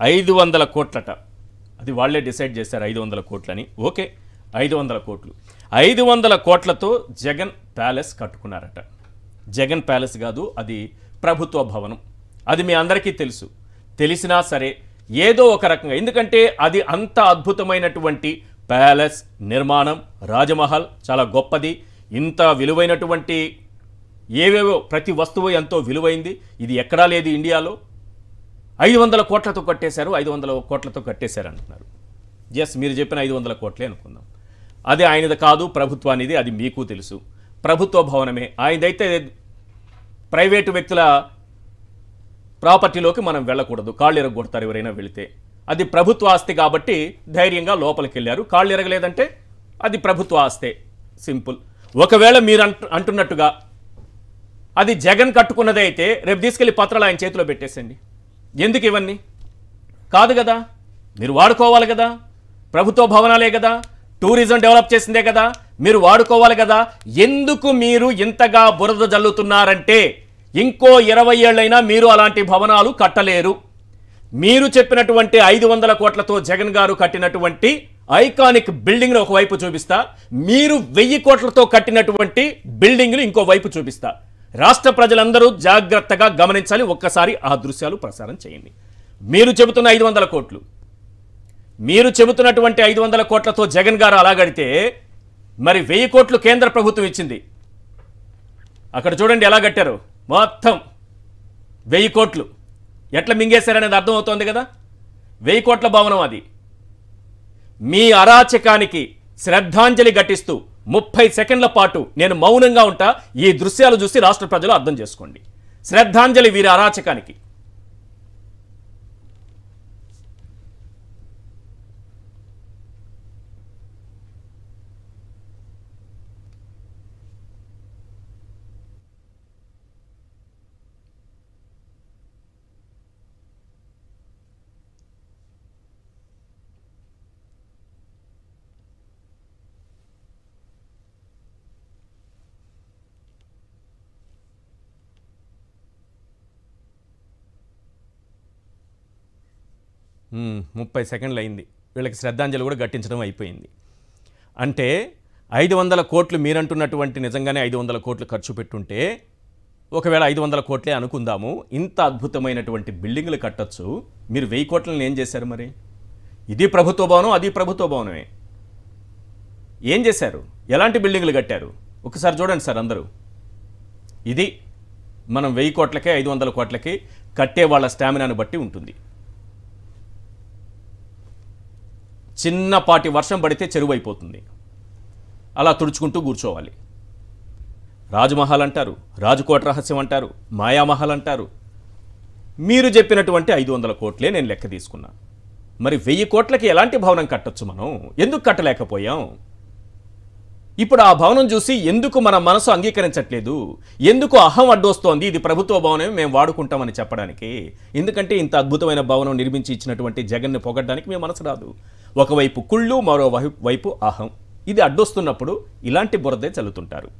500 కోట్లట. అది వాళ్ళే డిసైడ్ చేశారు 500 కోట్లని. ఓకే, 500 కోట్లు. 500 కోట్లతో జగన్ ప్యాలెస్ కట్టుకున్నారట. జగన్ ప్యాలెస్ కాదు, అది ప్రభుత్వ భవనం. అది మీ అందరికీ తెలుసు. తెలిసినా సరే ఏదో ఒక రకంగా, ఎందుకంటే అది అంత అద్భుతమైనటువంటి ప్యాలెస్ నిర్మాణం, రాజమహల్ చాలా గొప్పది. ఇంత విలువైనటువంటి ఏవేవో ప్రతి వస్తువు ఎంతో విలువైంది. ఇది ఎక్కడా లేదు ఇండియాలో. 500 కోట్లతో కట్టేశారు, 500 కోట్లతో కట్టేశారు అంటున్నారు. ఎస్, మీరు చెప్పిన 500 కోట్లే అనుకుందాం. అది ఆయనది కాదు, ప్రభుత్వానిది. అది మీకు తెలుసు. ప్రభుత్వ భవనమే. ఆయనదైతే ప్రైవేటు వ్యక్తుల ప్రాపర్టీలోకి మనం వెళ్ళకూడదు, కాళ్ళు ఎరగొడతారు ఎవరైనా వెళితే. అది ప్రభుత్వ ఆస్తి కాబట్టి ధైర్యంగా లోపలికి వెళ్ళారు. కాళ్ళు ఎరగలేదంటే అది ప్రభుత్వ ఆస్తే, సింపుల్. ఒకవేళ మీరు అంటున్నట్టుగా అది జగన్ కట్టుకున్నదే అయితే రేపు తీసుకెళ్లి పత్రాలు ఆయన చేతిలో పెట్టేసండి. ఎందుకు ఇవన్నీ? కాదు కదా, మీరు వాడుకోవాలి కదా, ప్రభుత్వ భవనాలే కదా, టూరిజం డెవలప్ చేసిందే కదా, మీరు వాడుకోవాలి కదా. ఎందుకు మీరు ఇంతగా బురద జల్లుతున్నారంటే ఇంకో 20 ఏళ్ళైనా మీరు అలాంటి భవనాలు కట్టలేరు. మీరు చెప్పినటువంటి 500 కోట్లతో జగన్ గారు కట్టినటువంటి ఐకానిక్ బిల్డింగ్ను ఒకవైపు చూపిస్తా, మీరు 1000 కోట్లతో కట్టినటువంటి బిల్డింగ్ను ఇంకో వైపు చూపిస్తా. రాష్ట్ర ప్రజలందరూ జాగ్రత్తగా గమనించాలి. ఒక్కసారి ఆ దృశ్యాలు ప్రసారం చేయండి. మీరు చెబుతున్న 500 కోట్లు, మీరు చెబుతున్నటువంటి 500 కోట్లతో జగన్ గారు అలాగడితే మరి 1000 కోట్లు కేంద్ర ప్రభుత్వం ఇచ్చింది. అక్కడ చూడండి ఎలా కట్టారు. మొత్తం 1000 కోట్లు ఎట్లా మింగేశారనేది అర్థమవుతోంది కదా. 1000 కోట్ల భవనం అది. మీ అరాచకానికి శ్రద్ధాంజలి ఘటిస్తూ 30 సెకండ్ల పాటు నేను మౌనంగా ఉంటా. ఈ దృశ్యాలు చూసి రాష్ట్ర ప్రజలు అర్థం చేసుకోండి. శ్రద్ధాంజలి వీరి అరాచకానికి. ముప్పై సెకండ్లు అయింది. వీళ్ళకి శ్రద్ధాంజలి కూడా ఘటించడం అయిపోయింది. అంటే 500 కోట్లు మీరంటున్నటువంటి నిజంగానే 500 కోట్లు ఖర్చు పెట్టుంటే, ఒకవేళ 500 కోట్లే అనుకుందాము, ఇంత అద్భుతమైనటువంటి బిల్డింగ్లు కట్టచ్చు. మీరు 1000 కోట్లను ఏం చేశారు మరి? ఇది ప్రభుత్వ భవనం, అది ప్రభుత్వ భవనమే. ఏం చేశారు? ఎలాంటి బిల్డింగ్లు కట్టారు? ఒకసారి చూడండి సార్ అందరూ. ఇది మనం 1000 కోట్లకే 500 కోట్లకి కట్టే వాళ్ళ స్టామినాను బట్టి ఉంటుంది. చిన్నపాటి వర్షం పడితే చెరువు అయిపోతుంది. అలా తుడుచుకుంటూ కూర్చోవాలి. రాజ్మహల్ అంటారు, రాజ్కోట్ రహస్యం అంటారు, మాయామహల్ అంటారు. మీరు చెప్పినటువంటి 500 కోట్లే నేను లెక్క తీసుకున్నా. మరి 1000 కోట్లకి ఎలాంటి భవనం కట్టొచ్చు మనం? ఎందుకు కట్టలేకపోయాం? ఇప్పుడు ఆ భవనం చూసి ఎందుకు మన మనసు అంగీకరించట్లేదు? ఎందుకు అహం అడ్డొస్తోంది? ఇది ప్రభుత్వ భవనమే, మేము వాడుకుంటామని చెప్పడానికి. ఎందుకంటే ఇంత అద్భుతమైన భవనం నిర్మించి ఇచ్చినటువంటి జగన్ను పొగడ్డానికి మీ మనసు రాదు. ఒకవైపు కుళ్ళు, మరో వైపు అహం. ఇది అడ్డొస్తున్నప్పుడు ఇలాంటి బురదే చల్లుతుంటారు.